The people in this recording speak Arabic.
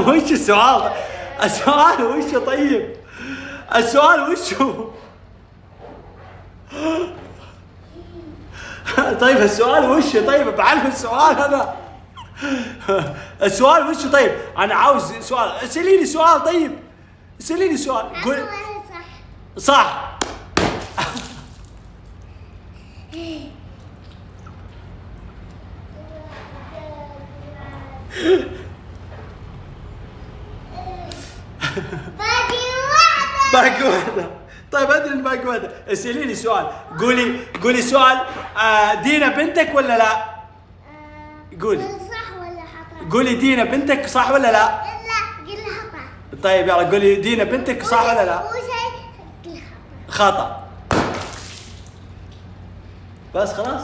وش السؤال؟ السؤال وشه طيب؟ السؤال وشه؟ طيب السؤال وشه؟ طيب بعرف السؤال هذا. السؤال وشه؟ طيب انا عاوز سؤال، اسأليني سؤال. طيب اسأليني سؤال. قول صح. باقي واحدة. طيب ادري ان باقي واحدة. اسأليني سؤال. قولي سؤال. دينا بنتك ولا لا؟ قولي صح ولا خطأ؟ قولي دينا بنتك صح ولا لا؟ لا قل خطأ. طيب يلا قولي دينا بنتك صح ولا لا؟ أول شيء قل خطأ. خطأ. بس خلاص.